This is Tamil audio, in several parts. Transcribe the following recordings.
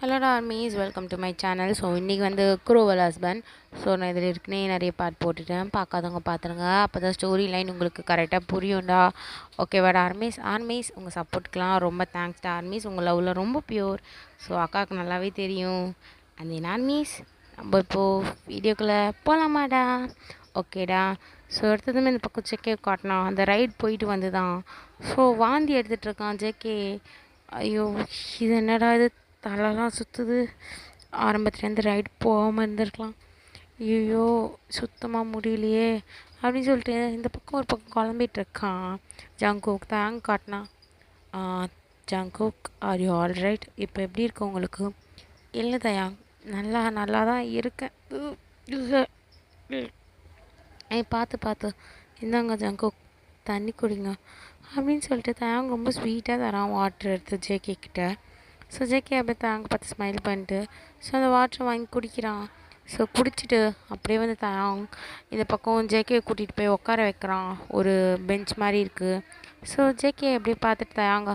ஹலோ டார்மீஸ் welcome to my channel. So இன்றைக்கி வந்து குரூவல் ஹஸ்பண்ட். ஸோ நான் இதில் இருக்குனே நிறைய பார்ட் போட்டுட்டேன். பார்க்காதவங்க பார்த்துருங்க. அப்போ தான் ஸ்டோரி லைன் உங்களுக்கு கரெக்டாக புரியும்டா. ஓகேவா ஆர்மீஸ் உங்கள் சப்போர்ட்டுக்கெலாம் ரொம்ப தேங்க்ஸ் ஆர்மீஸ். உங்கள் லவ்வில் ரொம்ப பியூர். ஸோ அக்காவுக்கு நல்லாவே தெரியும். அந்த ஆர்மீஸ் நம்ம இப்போது வீடியோக்குள்ளே போகலாமாடா? ஓகேடா. ஸோ எடுத்ததுமே இந்த பக்கம் ஜேகே காட்டினான். அந்த ரைட் போயிட்டு வந்து தான் ஸோ வாந்தி எடுத்துகிட்டு இருக்கான் ஜேகே. ஐயோ, இது என்னடா இது, தலைலாம் சுற்றுது. ஆரம்பத்துலேருந்து ரைட் போகாமல் இருந்திருக்கலாம். ஐயோ, சுத்தமாக முடியலையே அப்படின்னு சொல்லிட்டு இந்த பக்கம் ஒரு பக்கம் குழம்பிட்டு இருக்கான். ஜங்குக் தேங்க் காட்டினா. Jungkook, are you all right? இப்போ எப்படி இருக்கு உங்களுக்கு? இல்லை தயா, நல்லா தான் இருக்கேன். பார்த்து இந்தாங்க ஜங்குக், தண்ணி குடிங்க அப்படின்னு சொல்லிட்டு தயாங்க ரொம்ப ஸ்வீட்டாக தரான் வாட்டர் எடுத்து ஜேகே கிட்ட. ஸோ ஜேகே அப்படியே தாங்க பார்த்து ஸ்மைல் பண்ணிட்டு ஸோ அந்த வாட்டரை வாங்கி குடிக்கிறான். ஸோ குடிச்சிட்டு அப்படியே வந்து தயாங் இந்த பக்கம் ஜேகே கூட்டிகிட்டு போய் உட்கார வைக்கிறான். ஒரு பெஞ்ச் மாதிரி இருக்குது. ஸோ ஜேகே அப்படியே பார்த்துட்டு தயாங்க,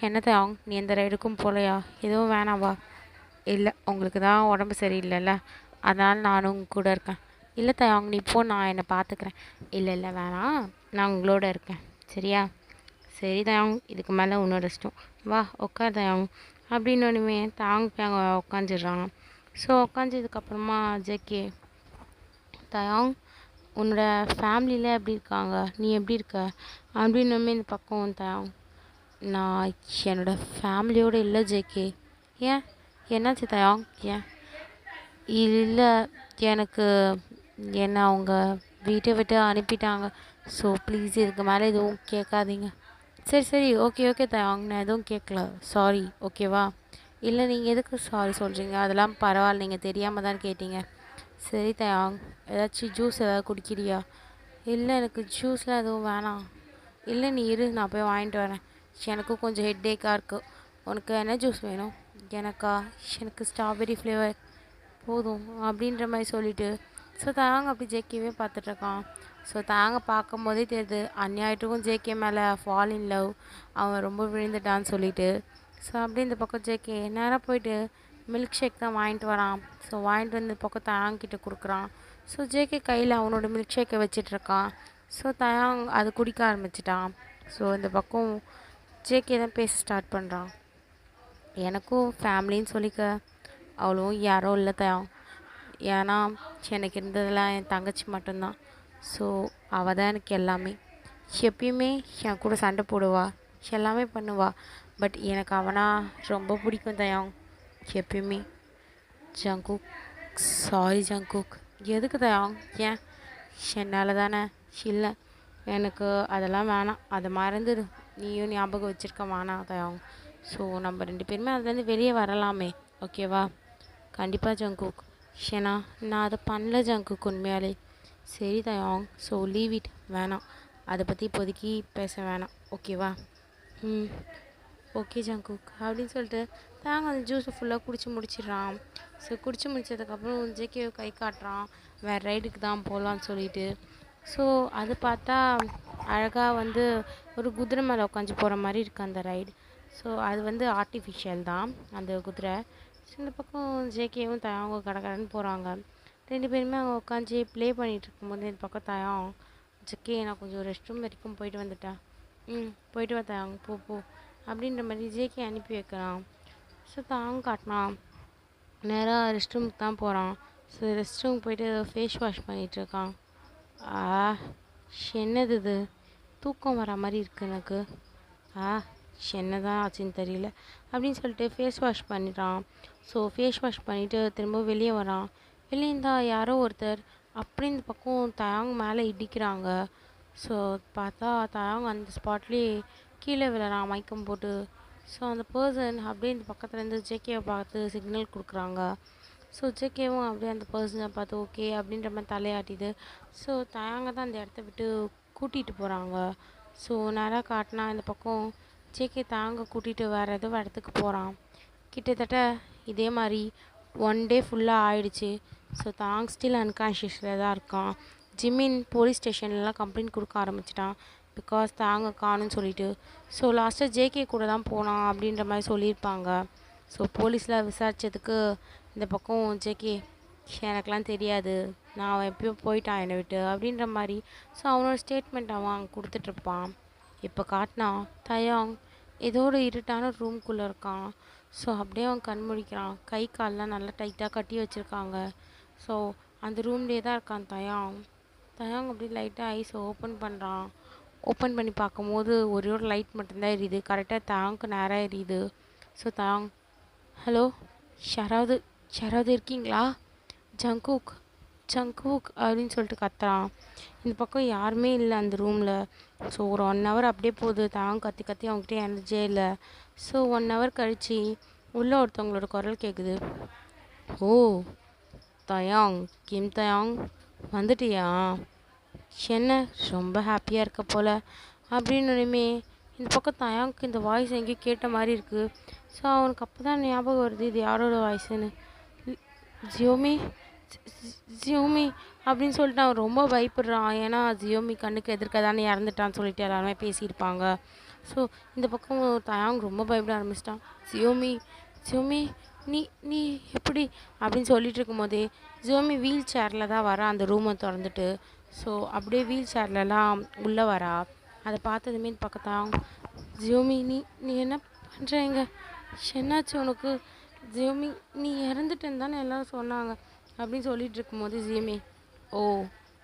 என்ன தயாங் நீ எந்த ரைடுக்கும் போகலையா? எதுவும் வேணாவா? இல்லை, உங்களுக்கு தான் உடம்பு சரியில்லைல்ல, அதனால் நானும் உங்க கூட இருக்கேன். இல்லை தயாங் நீ போ, நான் என்னை பார்த்துக்கிறேன். இல்லை வேணாம், நான் உங்களோட இருக்கேன் சரியா? சரி தயாங், இதுக்கு மேலே உன்னோட இஷ்டம், வா உட்கார் தயாங் அப்படின்னு ஒன்றுமே தாங்க போய் அங்கே உட்காந்துடுறாங்க. ஸோ உட்காந்ததுக்கப்புறமா ஜேகே, தயாங் உன்னோட ஃபேமிலியில் எப்படி இருக்காங்க, நீ எப்படி இருக்க அப்படின்னுமே இந்த பக்கம் தயாங், நான் என்னோடய ஃபேமிலியோடு இல்லை ஜேகே. ஏன், என்னாச்சு தயாங்? ஏன்? இல்லை, எனக்கு என்னை அவங்க வீட்டை விட்டு அனுப்பிட்டாங்க. ஸோ ப்ளீஸ் இதுக்கு மேலே எதுவும் கேட்காதீங்க. சரி ஓகே தயாங், நான் எதுவும் கேட்கல, சாரி ஓகேவா? இல்லை, நீங்கள் எதுக்கு சாரி சொல்கிறீங்க? அதெல்லாம் பரவாயில்ல, நீங்கள் தெரியாமல் தான் கேட்டீங்க. சரி தயாங், ஏதாச்சும் ஜூஸ் ஏதாவது குடிக்கிறியா? இல்லை, எனக்கு ஜூஸ்லாம் எதுவும் வேணாம். இல்லை நீ இரு, நான் போய் வாங்கிட்டு வரேன். எனக்கும் கொஞ்சம் ஹெட்டேக்காக இருக்குது. உனக்கு என்ன ஜூஸ் வேணும்? எனக்கு ஸ்ட்ராபெரி ஃப்ளேவர் போதும் அப்படின்ற மாதிரி சொல்லிவிட்டு ஸோ தாங்க அப்படி ஜேகேவே பார்த்துட்ருக்கான். ஸோ தாங்க பார்க்கும் போதே தெரியுது அந்நியாயத்துக்கும் ஜேகே மேலே ஃபால் இன் லவ், அவன் ரொம்ப விழுந்துட்டான்னு சொல்லிட்டு. ஸோ அப்படி இந்த பக்கம் ஜேகே நேராக போயிட்டு மில்க் ஷேக் தான் வாங்கிட்டு வரான். ஸோ வாங்கிட்டு வந்து இந்த பக்கம் தயாங்கிட்ட கொடுக்குறான். ஸோ ஜேகே கையில் அவனோட மில்க் ஷேக்கை வச்சிட்ருக்கான். ஸோ தயாங் அது குடிக்க ஆரம்பிச்சிட்டான். ஸோ இந்த பக்கம் ஜேகே தான் பேச ஸ்டார்ட் பண்ணுறான். எனக்கும் ஃபேமிலின்னு சொல்லிக்க அவ்வளோ யாரும் இல்லை தயாங். ஏன்னா எனக்கு இருந்ததெல்லாம் என் தங்கச்சி மட்டும்தான். ஸோ அவள் தான் எனக்கு எல்லாமே. எப்பயுமே என் கூட சண்டை போடுவா, எல்லாமே பண்ணுவா. பட் எனக்கு அவனா ரொம்ப பிடிக்கும் தயாங், எப்பயுமே. Jungkook, sorry Jungkook. எதுக்கு தயாங்? ஏன், என்னால் தானே. இல்லை, எனக்கு அதெல்லாம் வேணாம், அதை மறந்துடு. நீயும் ஞாபகம் வச்சுருக்க வேணாம் தயாங். ஸோ நம்ம 2 பேருமே அதுலேருந்து வெளியே வரலாமே, ஓகேவா? கண்டிப்பாக ஜங்குக். ஏன்னா நான் அதை பண்ணல ஜங்குக், உண்மையாலே. சரி தயாங், ஸோ லீவ் இட், வேணாம், அதை பற்றி இப்போதைக்கு பேச வேணாம், ஓகேவா? ஓகே ஜங்குக் அப்படின்னு சொல்லிட்டு தாங்க அந்த ஜூஸை ஃபுல்லாக குடிச்சு முடிச்சிடுறான். ஸோ குடிச்சு முடிச்சதுக்கப்புறம் ஜேகே கை காட்டுறான், வேறு ரைடுக்கு தான் போகலான்னு சொல்லிட்டு. ஸோ அது பார்த்தா அழகாக வந்து ஒரு குதிரை மேலே உட்காந்து போகிற மாதிரி இருக்குது அந்த ரைடு. ஸோ அது வந்து ஆர்டிஃபிஷியல் தான் அந்த குதிரை. ஸோ இந்த பக்கம் ஜேகேவும் தயாவும் கடன்னு போகிறாங்க. 2 பேருமே அங்கே உட்காந்து ப்ளே பண்ணிகிட்டு இருக்கும்போது இந்த பக்கம் தயாங், ஜேகே நான் கொஞ்சம் ரெஸ்ட் ரூம் வரைக்கும் போயிட்டு வந்துட்டேன். போயிட்டு வா தயாங், போ அப்படின்ற மாதிரி ஜேகே அனுப்பி வைக்கிறான். ஸோ தாங்க காட்டினான், நேராக ரெஸ்ட் ரூமுக்கு தான் போகிறான். ஸோ ரெஸ்ட் ரூம் போயிட்டு ஃபேஸ் வாஷ் பண்ணிகிட்ருக்கான். என்னது இது, தூக்கம் வர மாதிரி இருக்குது எனக்கு. என்னதான் ஆச்சுன்னு தெரியல அப்படின்னு சொல்லிட்டு ஃபேஸ் வாஷ் பண்ணிடுறான். ஸோ ஃபேஸ் வாஷ் பண்ணிவிட்டு திரும்ப வெளியே வரான். வெளியே இருந்தால் யாரோ ஒருத்தர் அப்படி இந்த பக்கம் தயாங் மேலே இடிக்கிறாங்க. ஸோ பார்த்தா தயாங் அந்த ஸ்பாட்லேயே கீழே விழறான் மயக்கம் போட்டு. ஸோ அந்த பர்சன் அப்படியே இந்த பக்கத்துலேருந்து ஜேகேவை பார்த்து சிக்னல் கொடுக்குறாங்க. ஸோ ஜேகேவும் அப்படியே அந்த பர்சனை பார்த்து ஓகே அப்படின்ற மாதிரி தலையாட்டிது. ஸோ தயாங்க தான் அந்த இடத்த விட்டு கூட்டிகிட்டு போகிறாங்க. ஸோ நேராக காட்டினா இந்த பக்கம் ஜேகே தாங்க கூட்டிகிட்டு வேறு ஏதோ இடத்துக்கு போகிறான். கிட்டத்தட்ட இதே மாதிரி 1 டே ஃபுல்லாக ஆயிடுச்சு. ஸோ தாங் ஸ்டில் அன்கான்ஷியஸில் தான் இருக்கான். ஜிமின் போலீஸ் ஸ்டேஷன்லலாம் கம்ப்ளைண்ட் கொடுக்க ஆரம்பிச்சிட்டான், பிகாஸ் தாங்க காணுன்னு சொல்லிட்டு. ஸோ லாஸ்ட்டாக ஜேகே கூட தான் போனான் அப்படின்ற மாதிரி சொல்லியிருப்பாங்க. ஸோ போலீஸில் விசாரித்ததுக்கு இந்த பக்கம் ஜேகே எனக்கெலாம் தெரியாது, நான் அவன் எப்பயோ போயிட்டான் என்னை விட்டு அப்படின்ற மாதிரி. ஸோ அவனோட ஸ்டேட்மெண்ட் அவன் அங்கே கொடுத்துட்ருப்பான். இப்போ காட்டினா தயாங் ஏதோ ஒரு இருட்டான ரூம்குள்ளே இருக்கான். ஸோ அப்படியே அவன் கண் முழிக்கிறான். கை கால்லாம் நல்லா டைட்டாக கட்டி வச்சுருக்காங்க. ஸோ அந்த ரூம்லேயே தான் இருக்கான் தயாங். தயாங் அப்படியே லைட்டாக ஐஸை ஓப்பன் பண்ணுறான். ஓப்பன் பண்ணி பார்க்கும்போது ஒரே ஒரு லைட் மட்டும்தான் எரியுது. கரெக்டாக தயாங்க்கு நேராக எரியுது. ஸோ தயாங், ஹலோ, யாராவது யாராவது இருக்கீங்களா? ஜங்குக் ஜங்குக் அப்படின்னு சொல்லிட்டு கத்துறான். இந்த பக்கம் யாருமே இல்லை அந்த ரூமில். ஸோ ஒரு 1 hour அப்படியே போகுது. தயாங் கத்தி கத்தி அவங்ககிட்ட எனர்ஜியே இல்லை. ஸோ 1 hour கழித்து உள்ளே ஒருத்தவங்களோட குரல் கேட்குது. ஓ தயாங், கிம் தயாங் வந்துட்டியா? என்ன ரொம்ப ஹாப்பியாக இருக்க போல் அப்படின்னுமே இந்த பக்கம் தயாங்க்கு இந்த வாய்ஸ் எங்கேயும் கேட்ட மாதிரி இருக்குது. ஸோ அவனுக்கு அப்போ தான் ஞாபகம் வருது இது யாரோட வாய்ஸுன்னு. ஜியோமி ஜியோமி அப்படின்னு சொல்லிட்டு அவன் ரொம்ப பயப்படுறான். ஏன்னா ஜியோமி கண்ணுக்கு எதிர்க்க தானே இறந்துட்டான்னு சொல்லிட்டு எல்லாருமே பேசியிருப்பாங்க. ஸோ இந்த பக்கம் தயாங் ரொம்ப பயப்பட ஆரம்பிச்சிட்டான். ஜியோமி ஜியோமி நீ நீ எப்படி அப்படின்னு சொல்லிட்டு இருக்கும்போதே ஜியோமி வீல் சேரில் தான் வரா அந்த ரூமை திறந்துட்டு. ஸோ அப்படியே வீல் சேர்லலாம் உள்ளே வரா. அதை பார்த்ததுமே இந்த பக்கத்தான், ஜியோமி நீ நீ என்ன பண்ணுறீங்க? என்னாச்சு உனக்கு? ஜியோமி நீ இறந்துட்டேன்னு தானே எல்லோரும் சொன்னாங்க அப்படின்னு சொல்லிட்டு இருக்கும்போது ஜியோமி, ஓ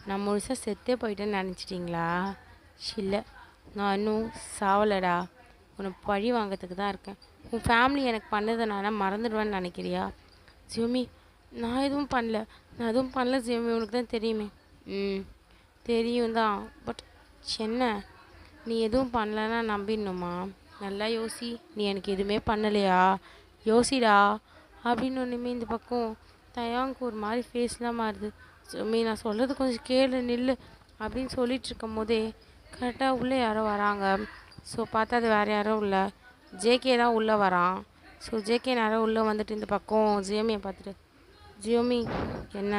நான் முழுசாக செத்தே போயிட்டேன்னு நினச்சிட்டிங்களா? இல்லை, நான் இன்னும் சாவலடா. உன்னை பழி வாங்கிறதுக்கு தான் இருக்கேன். உன் ஃபேமிலி எனக்கு பண்ணதை நான் மறந்துடுவேன்னு நினைக்கிறியா? ஜியோமி, நான் எதுவும் பண்ணல ஜியோமி, உனக்கு தான் தெரியுமே. தெரியும் தான், பட் என்ன நீ எதுவும் பண்ணலன்னா நம்பிடணுமா? நல்லா யோசி, நீ எனக்கு எதுவுமே பண்ணலையா? யோசிடா அப்படின்னு ஒன்றுமே இந்த பக்கம் தயாங்க்கு ஒரு மாதிரி ஃபேஸ்லாம் மாறுது. ஜியோமி நான் சொல்கிறது கொஞ்சம் கேளு, நில்லு அப்படின்னு சொல்லிட்டு இருக்கும் போதே கரெக்டாக உள்ளே யாரோ வராங்க. ஸோ பார்த்தா அது வேறு யாரும் இல்லை, ஜேகே தான் உள்ளே வரான். ஸோ ஜேகே நேரம் உள்ளே வந்துட்டு இந்த பக்கம் ஜியோமியை பார்த்துட்டு, ஜியோமி என்ன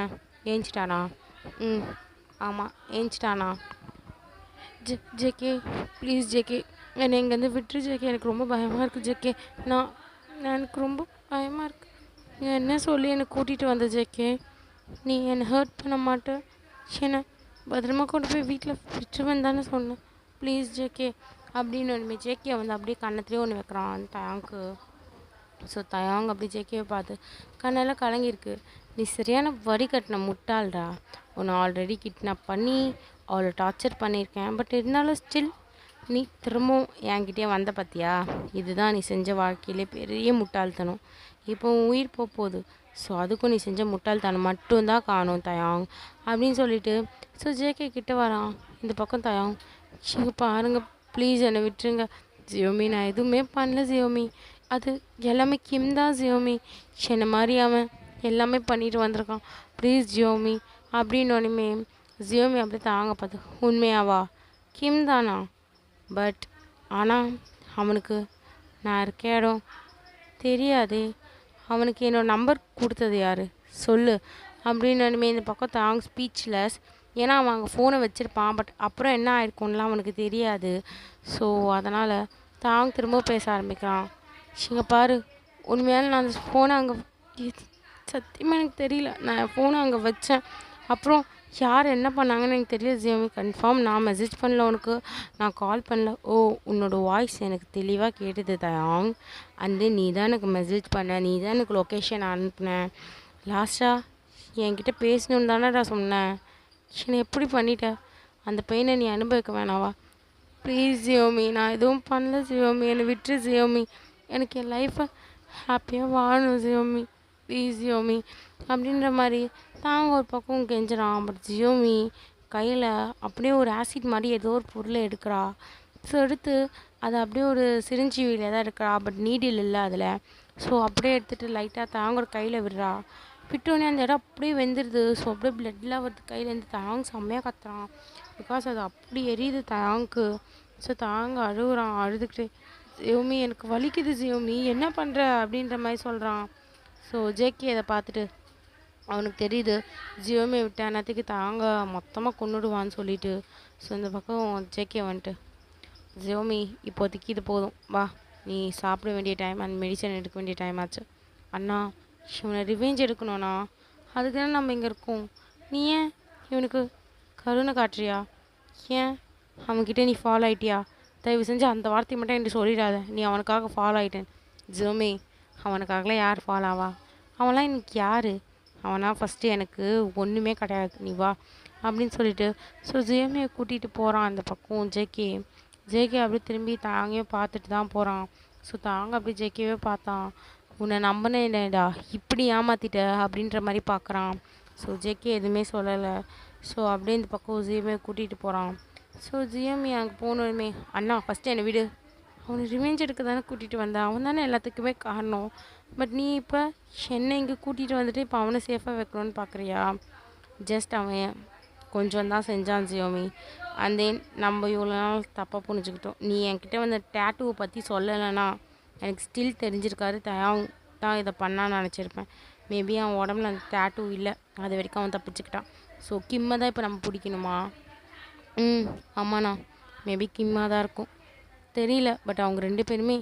ஏஞ்சிட்டானா? ஆமாம் ஏஞ்சிட்டானா? ஜேகே ப்ளீஸ் ஜேகே என்னை இங்கேருந்து விட்டுரு ஜேகே, எனக்கு ரொம்ப பயமாக இருக்குது ஜேகே. எனக்கு ரொம்ப பயமாக இருக்குது. நீ என்ன சொல்லி என்னை கூட்டிகிட்டு வந்த ஜேகே? நீ என்னை ஹர்ட் பண்ண மாட்டே, என்னை பத்திரமா கொண்டு போய் வீட்டில் விட்டுருவேன் தானே சொன்னேன். ப்ளீஸ் ஜேகே அப்படின்னு ஒன்றுமே ஜேகே வந்து அப்படியே கண்ணத்துலேயே ஒன்று வைக்கிறான் தயாங்க்கு. ஸோ தயாங் அப்படி ஜேகேவை பார்த்து கண்ணெல்லாம் கலங்கியிருக்கு. நீ சரியான வரி கட்டின முட்டாள்டா. உன்னை ஆல்ரெடி கிட்னாப் பண்ணி அவளை டார்ச்சர் பண்ணியிருக்கேன். பட் இருந்தாலும் ஸ்டில் நீ திரும்பவும் என்கிட்டயே வந்த பார்த்தியா? இதுதான் நீ செஞ்ச வாழ்க்கையிலே பெரிய முட்டாள்தனம். இப்போ உன் உயிர் போகுது. ஸோ அதுக்கும் நீ செஞ்ச முட்டாள்தனம் மட்டும்தான் காணும் தயாங் அப்படின்னு சொல்லிட்டு ஸோ ஜேகே கிட்ட வரான். இந்த பக்கம் தயாங், இங்கே பாருங்க ப்ளீஸ் என்னை விட்டுருங்க ஜியோமி, நான் எதுவுமே பண்ணல ஜியோமி, அது எல்லாமே கிம் தான் ஜியோமி, என்னை மாதிரி அவன் எல்லாமே பண்ணிட்டு வந்திருக்கான், ப்ளீஸ் ஜியோமி அப்படின்னோடனே ஜியோமி அப்படி தாங்க பார்த்து, உண்மையாவா? கிம் தானா? பட் ஆனால் அவனுக்கு நான் இருக்க இடம் தெரியாதே, அவனுக்கு என்னோடய நம்பர் கொடுத்தது யார் சொல்லு அப்படின்னோடனே இந்த பக்கம் தாங்க ஸ்பீச்லெஸ். ஏன்னா அவன் அங்கே ஃபோனை வச்சுருப்பான். பட் அப்புறம் என்ன ஆயிருக்கும்லாம் அவனுக்கு தெரியாது. ஸோ அதனால் தாங்க திரும்ப பேச ஆரம்பிக்கிறான். இங்கே பாரு, உண்மையால் நான் அந்த ஃபோனை அங்கே சத்தியமாக எனக்கு தெரியல, நான் ஃபோனை அங்கே வச்சேன். அப்புறம் யார் என்ன பண்ணாங்கன்னு எனக்கு தெரியல ஜியோமி, கன்ஃபார்ம் நான் மெசேஜ் பண்ணல உனக்கு, நான் கால் பண்ணல. ஓ உன்னோட வாய்ஸ் எனக்கு தெளிவாக கேட்டுது தயாங். அண்டு நீ தான் எனக்கு மெசேஜ் பண்ண, நீ தான் எனக்கு லொக்கேஷன் அனுப்புனேன். லாஸ்ட்டாக என்கிட்ட பேசணுன்னு தானடா சொன்னேன். என்னை எப்படி பண்ணிட்ட? அந்த பெயினை நீ அனுபவிக்க வேணாவா? ப்ளீஸ் ஜியோமி, நான் எதுவும் பண்ணல ஜியோமி, என்னை விட்டுரு ஜியோமி, எனக்கு என் லைஃப்பை ஹாப்பியாக வாழணும் ஜியோமி, ப்ளீஸ் ஜியோமி அப்படின்ற மாதிரி தாங்க ஒரு பக்கம் கெஞ்சுறான். பட் ஜியோமி கையில் அப்படியே ஒரு ஆசிட் மாதிரி ஏதோ ஒரு பொருளை எடுக்கிறா. ஸோ எடுத்து அதை அப்படியே ஒரு சிரிஞ்சிவியில் தான் எடுக்கிறா. பட் நீடில் இல்லை அதில். ஸோ அப்படியே எடுத்துகிட்டு லைட்டாக தாங்கோட கையில் விடுறா. விட்டோடனே அந்த இடம் அப்படியே வெந்துடுது. ஸோ அப்படியே பிளட்லாம் வருது கையிலேருந்து. தாங்க செம்மையாக கத்துறான். பிகாஸ் அது அப்படி எரியுது தாங்க்கு. ஸோ தாங்க அழுகுறான். அழுதுகிட்டு ஜியோமி எனக்கு வலிக்குது ஜியோமி, என்ன பண்ணுற அப்படின்ற மாதிரி சொல்கிறான். ஸோ ஜேகே அதை பார்த்துட்டு அவனுக்கு தெரியுது ஜியோமியை விட்டு அன்னத்துக்கு தாங்க மொத்தமாக கொண்டுடுவான்னு சொல்லிட்டு. ஸோ இந்த பக்கம் ஜேகே வந்துட்டு, ஜியோமி இப்போதைக்கு இது போதும் வா, நீ சாப்பிட வேண்டிய டைம் அந்த மெடிசன் எடுக்க வேண்டிய டைம் ஆச்சு. அண்ணா இவனை ரிவெஞ்ச் எடுக்கணும்ண்ணா, அதுக்கு தானே நம்ம இங்கே இருக்கோம். நீ ஏன் இவனுக்கு கருணை காட்டுறியா? ஏன் அவன்கிட்ட நீ ஃபாலோ ஆயிட்டியா? தயவு செஞ்சு அந்த வார்த்தையை மட்டும் என்கிட்ட சொல்லிடாத, நீ அவனுக்காக ஃபாலோ ஆயிட்டேன். ஜியோமி, அவனுக்காகலாம் யார் ஃபாலோ ஆவா? அவன்லாம் எனக்கு யார்? அவனா ஃபஸ்ட்டு எனக்கு ஒன்றுமே கிடையாது, நீ வா அப்படின்னு சொல்லிட்டு ஸோ ஜியோமியை கூட்டிகிட்டு போகிறான் அந்த பக்கம் ஜேகே. ஜேகே அப்படியே திரும்பி தாங்கையும் பார்த்துட்டு தான் போகிறான். ஸோ தாங்க அப்படியே ஜேகேவே பார்த்தான். உன்னை நம்பினேடா, இப்படி ஏமாத்திட்ட அப்படின்ற மாதிரி பார்க்குறான். ஸோ ஜேகே எதுவுமே சொல்லலை. ஸோ அப்படியே இந்த பக்கம் ஜியோமியை கூட்டிகிட்டு போகிறான். ஸோ ஜியோமி அங்கே போகணுமே, அண்ணா ஃபஸ்ட்டு என்னை விடு, அவனை ரிவெஞ்ச் எடுக்க தானே கூட்டிகிட்டு வந்தேன், அவன் தானே எல்லாத்துக்குமே காரணம். பட் நீ இப்போ என்னை இங்கே கூட்டிகிட்டு வந்துட்டு இப்போ அவனை சேஃபாக வைக்கணும்னு பார்க்குறியா? ஜஸ்ட் அவன் கொஞ்சம் தான் செஞ்சான் ஜியோமி. அண்ட் தென் நம்ம இவ்வளோ நாள் தப்பாக புரிஞ்சுக்கிட்டோம். நீ என்கிட்ட வந்து டேட்டூவை பற்றி சொல்லலைன்னா எனக்கு ஸ்டில் தெரிஞ்சிருக்காரு தான் இதை பண்ணான்னு நினச்சிருப்பேன். மேபி அவன் உடம்புல அந்த டேட்டூ இல்லை, அது வரைக்கும் அவன் தப்பிச்சுக்கிட்டான். ஸோ கிம்மை தான் இப்போ நம்ம பிடிக்கணுமா? ஆமாண்ணா, மேபி கிம்மாக தான் இருக்கும், தெரியல. பட் அவங்க 2 பேருமே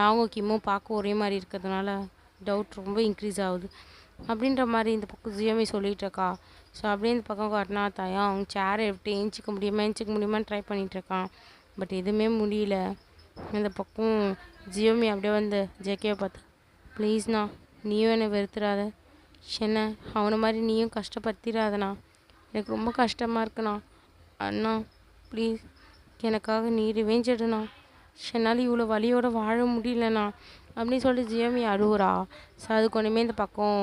அவங்க கிம்மும் பார்க்க ஒரே மாதிரி இருக்கிறதுனால டவுட் ரொம்ப இன்க்ரீஸ் ஆகுது அப்படின்ற மாதிரி இந்த பக்கம் ஜியோமி சொல்லிகிட்டு இருக்கா. ஸோ அப்படியே இந்த பக்கம் காட்டினா தாயா அவங்க சேரை எப்படி ஏஞ்சிக்க முடியுமான்னு ட்ரை பண்ணிகிட்ருக்கான். பட் எதுவுமே முடியல. இந்த பக்கம் ஜியோமி அப்படியே வந்து ஜேகேவை பார்த்து, ப்ளீஸ்ண்ணா நீயும் என்னை வெறுத்துறாத, என்ன அவனை மாதிரி நீயும் கஷ்டப்படுத்திடாதண்ணா, எனக்கு ரொம்ப கஷ்டமாக இருக்குண்ணா. அண்ணா ப்ளீஸ் எனக்காக நீ ரிவெஞ்ச் எடுண்ணா, என்னால் இவ்வளோ வலியோடு வாழ முடியலண்ணா அப்படின்னு சொல்லிட்டு ஜியோமி அழுவுறா. ஸோ அதுக்கு ஒன்றுமே இந்த பக்கம்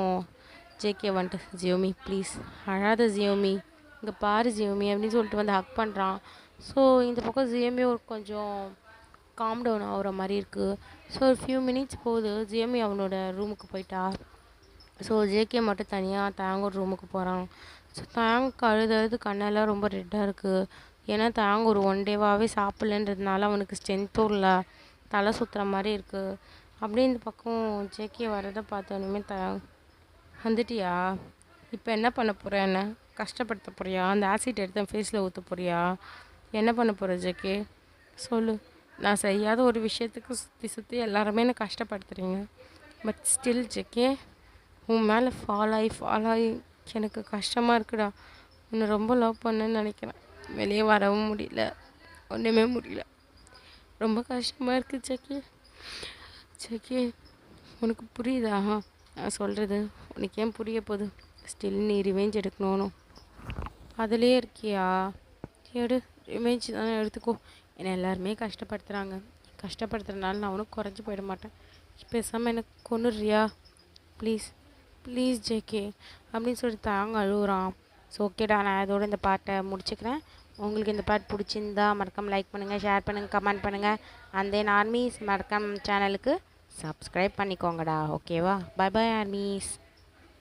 ஜேகே வந்துட்டு, ஜியோமி ப்ளீஸ் அழாத ஜியோமி, இங்கே பாரு ஜியோமி அப்படின்னு சொல்லிட்டு வந்து ஹக் பண்ணுறான். ஸோ இந்த பக்கம் ஜியோமி ஒரு கொஞ்சம் காம் டவுன் ஆகிற மாதிரி இருக்குது. ஸோ ஒரு ஃபியூ மினிட்ஸ் போகுது, ஜியோமி அவனோட ரூமுக்கு போயிட்டா. ஸோ ஜேகே மட்டும் தனியாக தாங்க ரூமுக்கு போகிறான். ஸோ தாங்க அழுது கண்ணெல்லாம் ரொம்ப ரெட்டாக இருக்குது. ஏன்னா தாங்க ஒரு 1 டேவாகவே சாப்பிட்லன்றதுனால அவனுக்கு ஸ்ட்ரென்த்தும் இல்லை, தலை சுற்றுற மாதிரி இருக்குது. அப்படியே இந்த பக்கம் ஜேகே வரதை பார்த்தோன்னே வந்துட்டியா, இப்போ என்ன பண்ண போகிற, என்ன கஷ்டப்படுத்த போறியா, அந்த ஆசிட் எடுத்து என் ஃபேஸில் ஊற்ற போறியா, என்ன பண்ண போகிற ஜேகே சொல்லு. நான் செய்யாத ஒரு விஷயத்துக்கு சுற்றி எல்லாருமே என்னை கஷ்டப்படுத்துகிறீங்க. பட் ஸ்டில் ஜேகே உன் மேலே ஃபால் ஆகி எனக்கு கஷ்டமாக இருக்குடா. உன்னை ரொம்ப லவ் பண்ணேன்னு நினைக்கிறேன், வெளியே வரவும் முடியல, ஒன்றுமே முடியல, ரொம்ப கஷ்டமாக இருக்குது ஜேகே உனக்கு புரியுதா நான் சொல்கிறது? உனக்கு ஏன் புரிய போகுது? ஸ்டில் நீ ரிவெஞ்ச் எடுக்கணும், அதிலே இருக்கியா? எடு, ரிவெஞ்ச் தானே எடுத்துக்கோ. என்னை எல்லாருமே கஷ்டப்படுத்துறதுனால நான் ஒன்றும் குறைஞ்சி போயிட மாட்டேன். பேசாமல் எனக்கு கொன்னுடுறியா ப்ளீஸ் ஜேகே அப்படின்னு சொல்லிட்டு தாங்க அழுகுறான். ஸோ ஓகேடா, நான் அதோட இந்த பாட்டை முடிச்சுக்கிறேன். உங்களுக்கு இந்த பாட்டு பிடிச்சிருந்தா மறக்காம லைக் பண்ணுங்கள், ஷேர் பண்ணுங்கள், கமெண்ட் பண்ணுங்கள். அண்ட் தென் ஆர்மீஸ் மறக்காம சேனலுக்கு சப்ஸ்கிரைப் பண்ணிக்கோங்கடா. ஓகேவா? Bye bye armies.